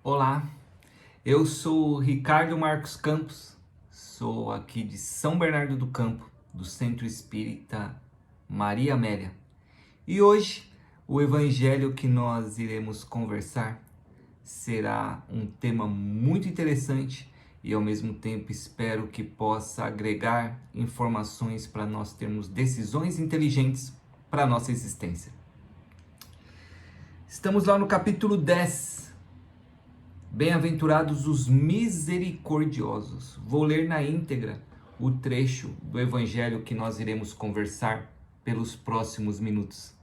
Olá, eu sou Ricardo Marcos Campos, sou aqui de São Bernardo do Campo, do Centro Espírita Maria Amélia. E hoje o evangelho que nós iremos conversar será um tema muito interessante e ao mesmo tempo espero que possa agregar informações para nós termos decisões inteligentes para a nossa existência. Estamos lá no capítulo 10. Bem-aventurados os misericordiosos. Vou ler na íntegra o trecho do evangelho que nós iremos conversar pelos próximos minutos.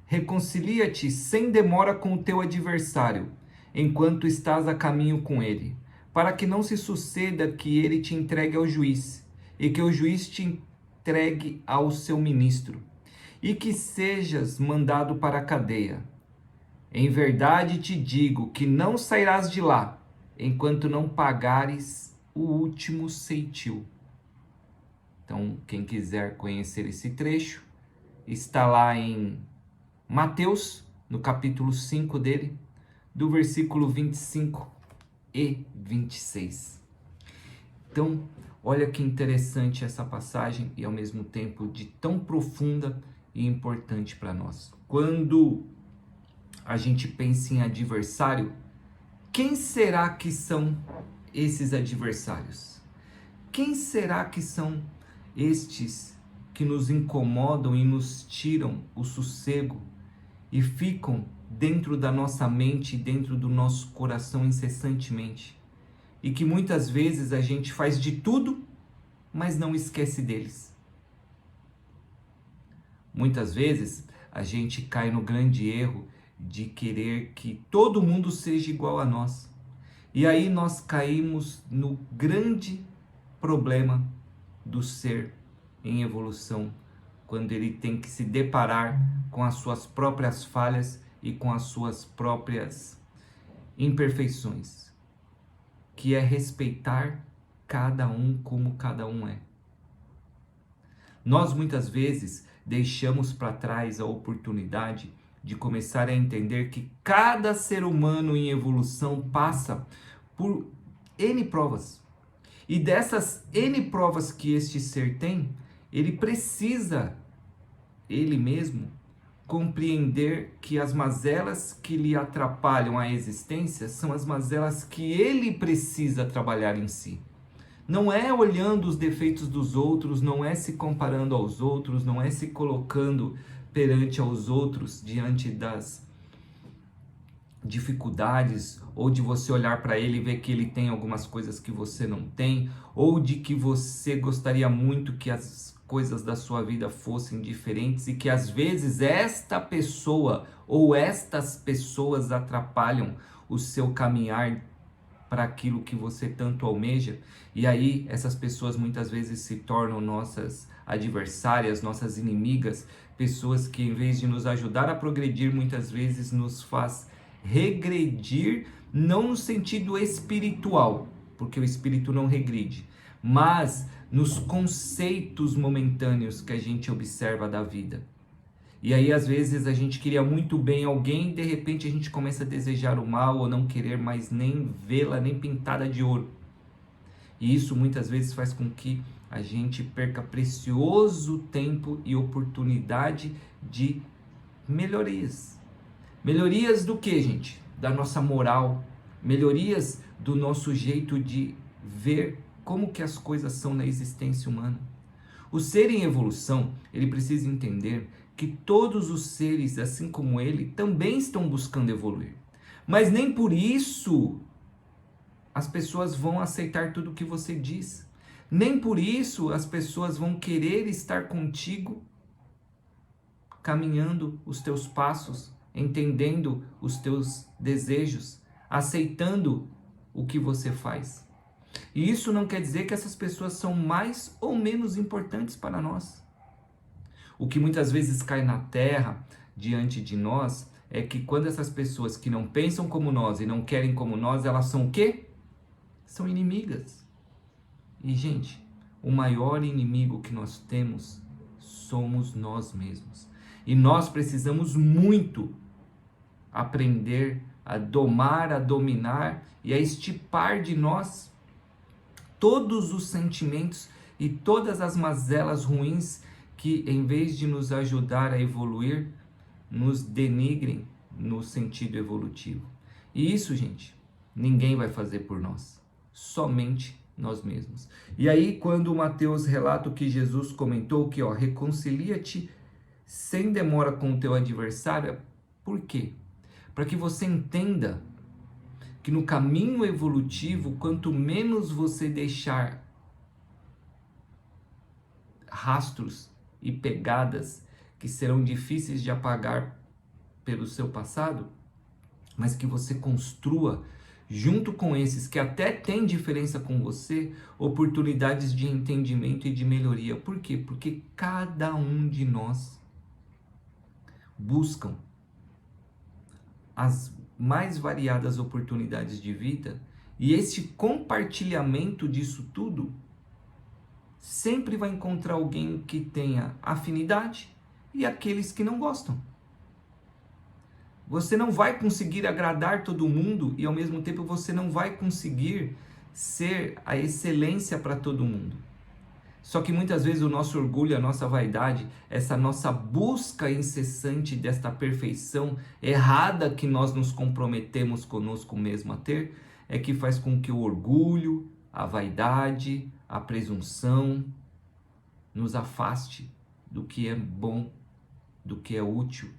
Reconcilia-te sem demora com o teu adversário, enquanto estás a caminho com ele, para que não se suceda que ele te entregue ao juiz, e que o juiz te entregue ao seu ministro, e que sejas mandado para a cadeia. Em verdade te digo que não sairás de lá, enquanto não pagares o último ceitil. Então, quem quiser conhecer esse trecho, está lá em Mateus, no capítulo 5 dele, do versículo 25 e 26. Então, olha que interessante essa passagem e ao mesmo tempo de tão profunda e importante para nós. Quando a gente pensa em adversário, quem será que são esses adversários? Quem será que são estes que nos incomodam e nos tiram o sossego e ficam dentro da nossa mente, dentro do nosso coração incessantemente? E que muitas vezes a gente faz de tudo, mas não esquece deles. Muitas vezes a gente cai no grande erro de querer que todo mundo seja igual a nós. E aí nós caímos no grande problema do ser em evolução, quando ele tem que se deparar com as suas próprias falhas e com as suas próprias imperfeições, que é respeitar cada um como cada um é. Nós muitas vezes deixamos para trás a oportunidade de começar a entender que cada ser humano em evolução passa por N provas. E dessas N provas que este ser tem, ele precisa, ele mesmo, compreender que as mazelas que lhe atrapalham a existência são as mazelas que ele precisa trabalhar em si. Não é olhando os defeitos dos outros, não é se comparando aos outros, não é se colocando perante aos outros, diante das dificuldades, ou de você olhar para ele e ver que ele tem algumas coisas que você não tem, ou de que você gostaria muito que as coisas da sua vida fossem diferentes e que às vezes esta pessoa ou estas pessoas atrapalham o seu caminhar para aquilo que você tanto almeja, e aí essas pessoas muitas vezes se tornam nossas adversárias, nossas inimigas, pessoas que em vez de nos ajudar a progredir, muitas vezes nos faz regredir, não no sentido espiritual, porque o espírito não regride, mas nos conceitos momentâneos que a gente observa da vida. E aí, às vezes, a gente queria muito bem alguém e de repente a gente começa a desejar o mal ou não querer mais nem vê-la, nem pintada de ouro. E isso muitas vezes faz com que a gente perca precioso tempo e oportunidade de melhorias. Melhorias do que, gente? Da nossa moral. Melhorias do nosso jeito de ver como que as coisas são na existência humana. O ser em evolução, ele precisa entender que todos os seres, assim como ele, também estão buscando evoluir. Mas nem por isso as pessoas vão aceitar tudo o que você diz. Nem por isso as pessoas vão querer estar contigo, caminhando os teus passos, entendendo os teus desejos, aceitando o que você faz. E isso não quer dizer que essas pessoas são mais ou menos importantes para nós. O que muitas vezes cai na terra diante de nós é que quando essas pessoas que não pensam como nós e não querem como nós, elas são o quê? São inimigas. E, gente, o maior inimigo que nós temos somos nós mesmos. E nós precisamos muito aprender a domar, a dominar e a extirpar de nós todos os sentimentos e todas as mazelas ruins que, em vez de nos ajudar a evoluir, nos denigrem no sentido evolutivo. E isso, gente, ninguém vai fazer por nós, somente nós mesmos. E aí, quando o Mateus relata o que Jesus comentou, que reconcilia-te sem demora com o teu adversário, por quê? Para que você entenda que no caminho evolutivo, quanto menos você deixar rastros e pegadas que serão difíceis de apagar pelo seu passado, mas que você construa junto com esses que até têm diferença com você, oportunidades de entendimento e de melhoria. Por quê? Porque cada um de nós buscam as mais variadas oportunidades de vida, e esse compartilhamento disso tudo sempre vai encontrar alguém que tenha afinidade e aqueles que não gostam. Você não vai conseguir agradar todo mundo e ao mesmo tempo você não vai conseguir ser a excelência para todo mundo. Só que muitas vezes o nosso orgulho, a nossa vaidade, essa nossa busca incessante desta perfeição errada que nós nos comprometemos conosco mesmo a ter, é que faz com que o orgulho, a vaidade, a presunção nos afaste do que é bom, do que é útil,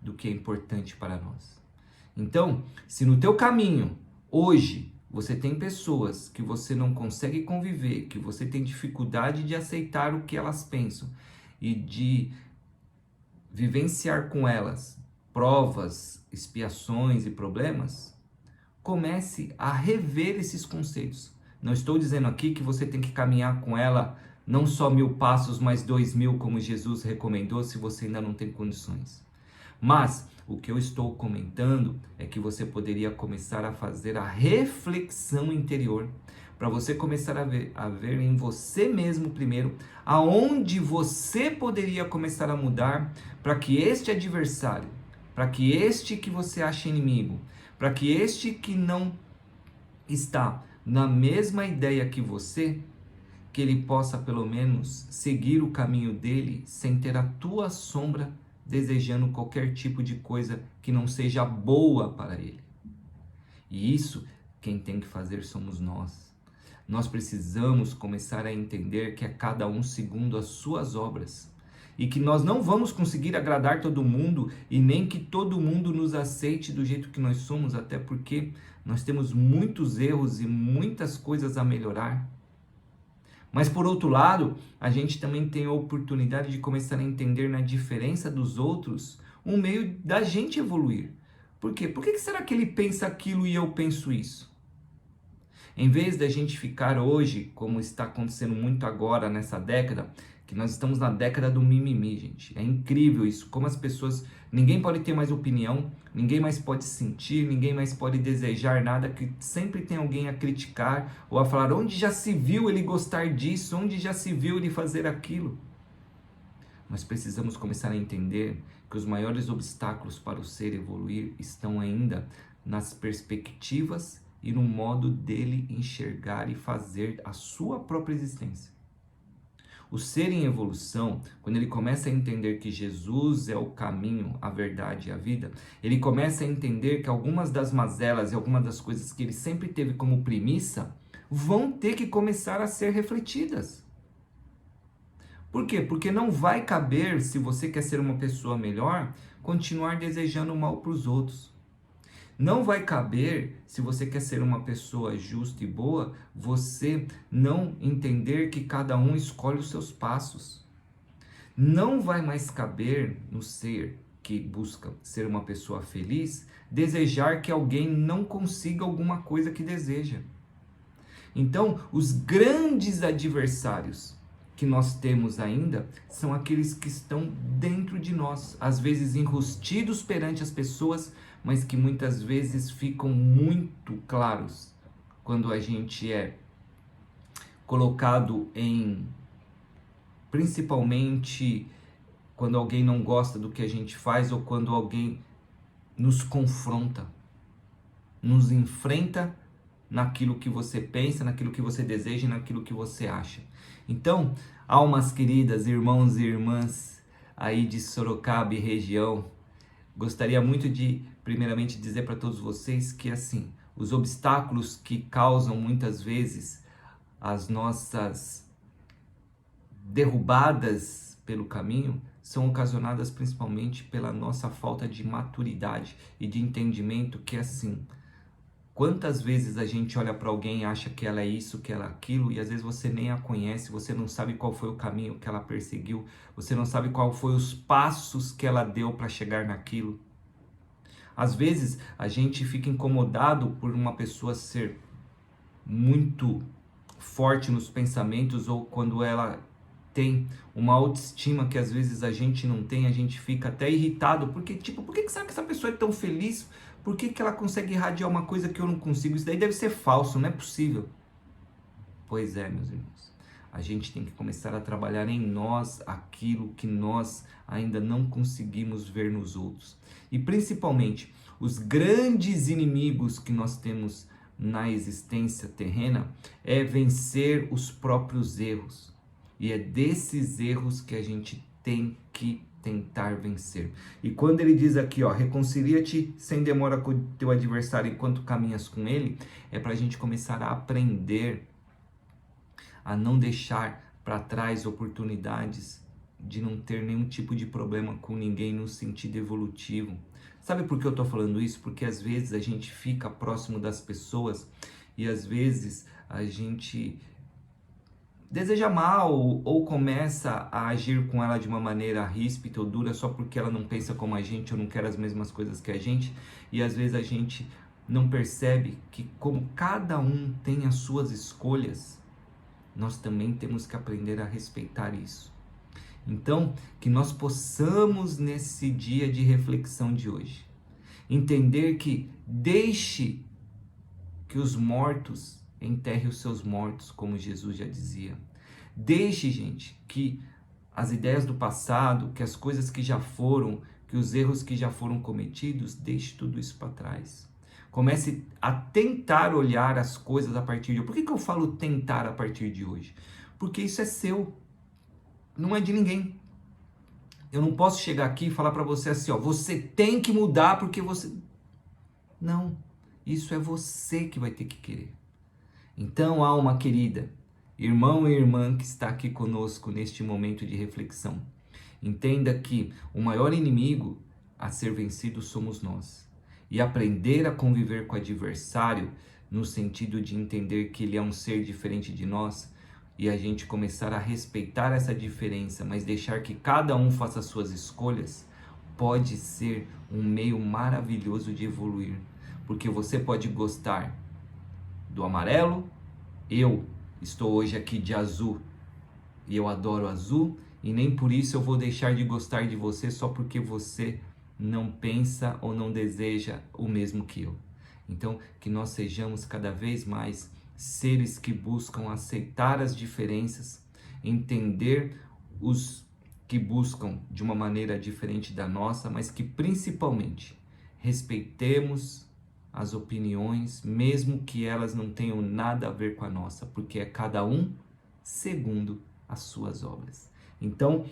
do que é importante para nós. Então, se no teu caminho, hoje, você tem pessoas que você não consegue conviver, que você tem dificuldade de aceitar o que elas pensam e de vivenciar com elas provas, expiações e problemas, comece a rever esses conceitos. Não estou dizendo aqui que você tem que caminhar com ela não só 1000 passos, mas 2000, como Jesus recomendou, se você ainda não tem condições. Mas o que eu estou comentando é que você poderia começar a fazer a reflexão interior, para você começar a ver em você mesmo primeiro, aonde você poderia começar a mudar, para que este adversário, para que este que você acha inimigo, para que este que não está na mesma ideia que você, que ele possa pelo menos seguir o caminho dele sem ter a tua sombra desejando qualquer tipo de coisa que não seja boa para ele. E isso quem tem que fazer somos nós. Nós precisamos começar a entender que é cada um segundo as suas obras. E que nós não vamos conseguir agradar todo mundo e nem que todo mundo nos aceite do jeito que nós somos, até porque nós temos muitos erros e muitas coisas a melhorar. Mas por outro lado, a gente também tem a oportunidade de começar a entender na diferença dos outros um meio da gente evoluir. Por quê? Por que será que ele pensa aquilo e eu penso isso? Em vez da gente ficar hoje, como está acontecendo muito agora nessa década, que nós estamos na década do mimimi, gente. É incrível isso, como as pessoas, ninguém pode ter mais opinião, ninguém mais pode sentir, ninguém mais pode desejar nada, que sempre tem alguém a criticar ou a falar onde já se viu ele gostar disso, onde já se viu ele fazer aquilo. Nós precisamos começar a entender que os maiores obstáculos para o ser evoluir estão ainda nas perspectivas e no modo dele enxergar e fazer a sua própria existência. O ser em evolução, quando ele começa a entender que Jesus é o caminho, a verdade e a vida, ele começa a entender que algumas das mazelas e algumas das coisas que ele sempre teve como premissa vão ter que começar a ser refletidas. Por quê? Porque não vai caber, se você quer ser uma pessoa melhor, continuar desejando mal para os outros. Não vai caber, se você quer ser uma pessoa justa e boa, você não entender que cada um escolhe os seus passos. Não vai mais caber no ser que busca ser uma pessoa feliz, desejar que alguém não consiga alguma coisa que deseja. Então, os grandes adversários que nós temos ainda são aqueles que estão dentro de nós, às vezes enrustidos perante as pessoas, mas que muitas vezes ficam muito claros quando a gente é colocado em, principalmente quando alguém não gosta do que a gente faz ou quando alguém nos confronta. nos enfrenta naquilo que você pensa, naquilo que você deseja e naquilo que você acha. Então, almas queridas, irmãos e irmãs aí de Sorocaba e região, gostaria muito de, primeiramente, dizer para todos vocês que, assim, os obstáculos que causam muitas vezes as nossas derrubadas pelo caminho são ocasionadas principalmente pela nossa falta de maturidade e de entendimento que, assim, quantas vezes a gente olha para alguém e acha que ela é isso, que ela é aquilo, e às vezes você nem a conhece, você não sabe qual foi o caminho que ela perseguiu, você não sabe qual foi os passos que ela deu para chegar naquilo. Às vezes a gente fica incomodado por uma pessoa ser muito forte nos pensamentos, ou quando ela tem uma autoestima que às vezes a gente não tem, a gente fica até irritado, porque tipo, por que será que essa pessoa é tão feliz? Por que ela consegue irradiar uma coisa que eu não consigo? Isso daí deve ser falso, não é possível. Pois é, meus irmãos. A gente tem que começar a trabalhar em nós aquilo que nós ainda não conseguimos ver nos outros. E principalmente, os grandes inimigos que nós temos na existência terrena é vencer os próprios erros. E é desses erros que a gente tem que tentar vencer. E quando ele diz aqui, ó, reconcilia-te sem demora com o teu adversário enquanto caminhas com ele, é para a gente começar a aprender a não deixar para trás oportunidades de não ter nenhum tipo de problema com ninguém no sentido evolutivo. Sabe por que eu estou falando isso? Porque às vezes a gente fica próximo das pessoas e às vezes a gente deseja mal ou começa a agir com ela de uma maneira ríspida ou dura só porque ela não pensa como a gente ou não quer as mesmas coisas que a gente, e às vezes a gente não percebe que, como cada um tem as suas escolhas, nós também temos que aprender a respeitar isso. Então, que nós possamos nesse dia de reflexão de hoje entender que deixe que os mortos enterrem os seus mortos, como Jesus já dizia. Deixe, gente, que as ideias do passado, que as coisas que já foram, que os erros que já foram cometidos, deixe tudo isso para trás. Comece a tentar olhar as coisas a partir de hoje. Por que eu falo tentar a partir de hoje? Porque isso é seu, não é de ninguém. Eu não posso chegar aqui e falar para você assim, ó, você tem que mudar porque você... Não, isso é você que vai ter que querer. Então, alma querida, irmão e irmã que está aqui conosco neste momento de reflexão, entenda que o maior inimigo a ser vencido somos nós. E aprender a conviver com o adversário, no sentido de entender que ele é um ser diferente de nós, e a gente começar a respeitar essa diferença, mas deixar que cada um faça suas escolhas, pode ser um meio maravilhoso de evoluir. Porque você pode gostar do amarelo, eu estou hoje aqui de azul e eu adoro azul, e nem por isso eu vou deixar de gostar de você só porque você não pensa ou não deseja o mesmo que eu. Então, que nós sejamos cada vez mais seres que buscam aceitar as diferenças, entender os que buscam de uma maneira diferente da nossa, mas que principalmente respeitemos as opiniões, mesmo que elas não tenham nada a ver com a nossa, porque é cada um segundo as suas obras. Então,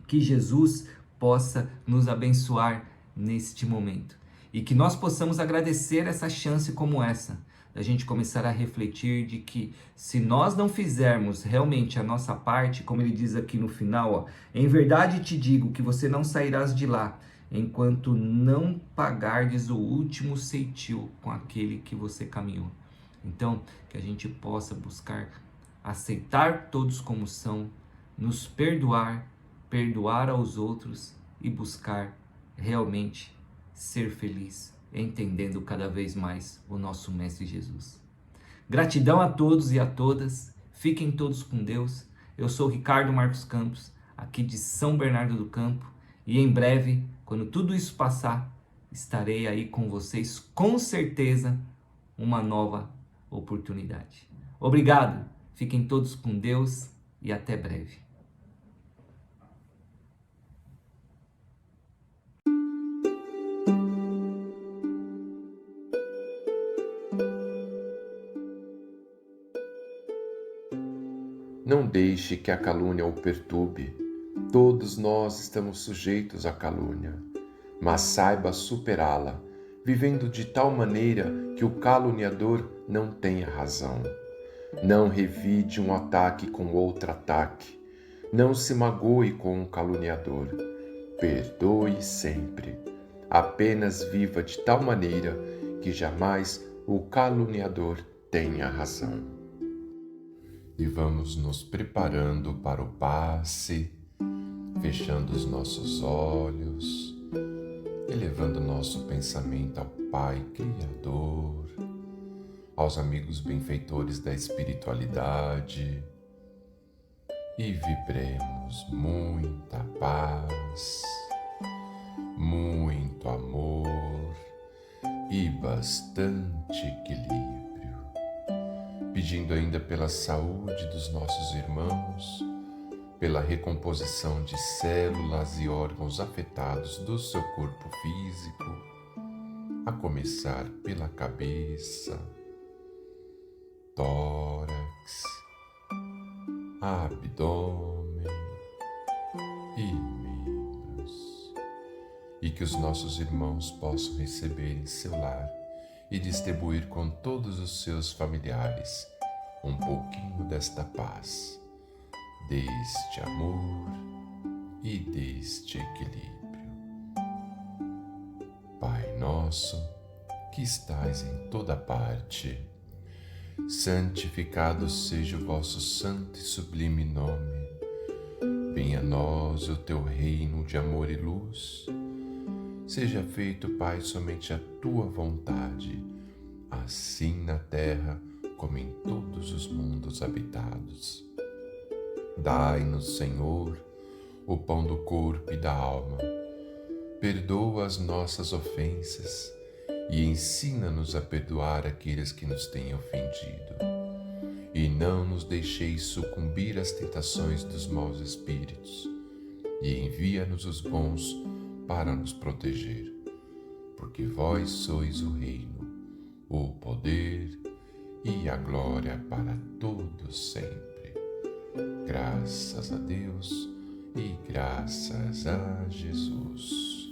que Jesus possa nos abençoar neste momento e que nós possamos agradecer essa chance como essa, da gente começar a refletir de que se nós não fizermos realmente a nossa parte, como ele diz aqui no final, ó, em verdade te digo que você não sairás de lá enquanto não pagardes o último ceitil com aquele que você caminhou. Então, que a gente possa buscar aceitar todos como são, nos perdoar, perdoar aos outros e buscar realmente ser feliz, entendendo cada vez mais o nosso Mestre Jesus. Gratidão a todos e a todas, fiquem todos com Deus. Eu sou Ricardo Marcos Campos, aqui de São Bernardo do Campo, e em breve, quando tudo isso passar, estarei aí com vocês, com certeza, uma nova oportunidade. Obrigado, fiquem todos com Deus e até breve. Não deixe que a calúnia o perturbe. Todos nós estamos sujeitos à calúnia, mas saiba superá-la, vivendo de tal maneira que o caluniador não tenha razão. Não revide um ataque com outro ataque. Não se magoe com um caluniador. Perdoe sempre. Apenas viva de tal maneira que jamais o caluniador tenha razão. E vamos nos preparando para o passe, fechando os nossos olhos, elevando nosso pensamento ao Pai Criador, aos amigos benfeitores da espiritualidade, e vibremos muita paz, muito amor e bastante equilíbrio. Pedindo ainda pela saúde dos nossos irmãos, pela recomposição de células e órgãos afetados do seu corpo físico, a começar pela cabeça, tórax, abdômen e membros, e que os nossos irmãos possam receber em seu lar e distribuir com todos os seus familiares um pouquinho desta paz, deste amor e deste equilíbrio. Pai nosso, que estais em toda parte, santificado seja o vosso santo e sublime nome. Venha a nós o teu reino de amor e luz. Seja feito, Pai, somente a tua vontade, assim na terra como em todos os mundos habitados. Dai-nos, Senhor, o pão do corpo e da alma. Perdoa as nossas ofensas e ensina-nos a perdoar aqueles que nos têm ofendido. E não nos deixeis sucumbir às tentações dos maus espíritos, e envia-nos os bons para nos proteger, porque vós sois o reino, o poder e a glória para todos sempre. Graças a Deus e graças a Jesus.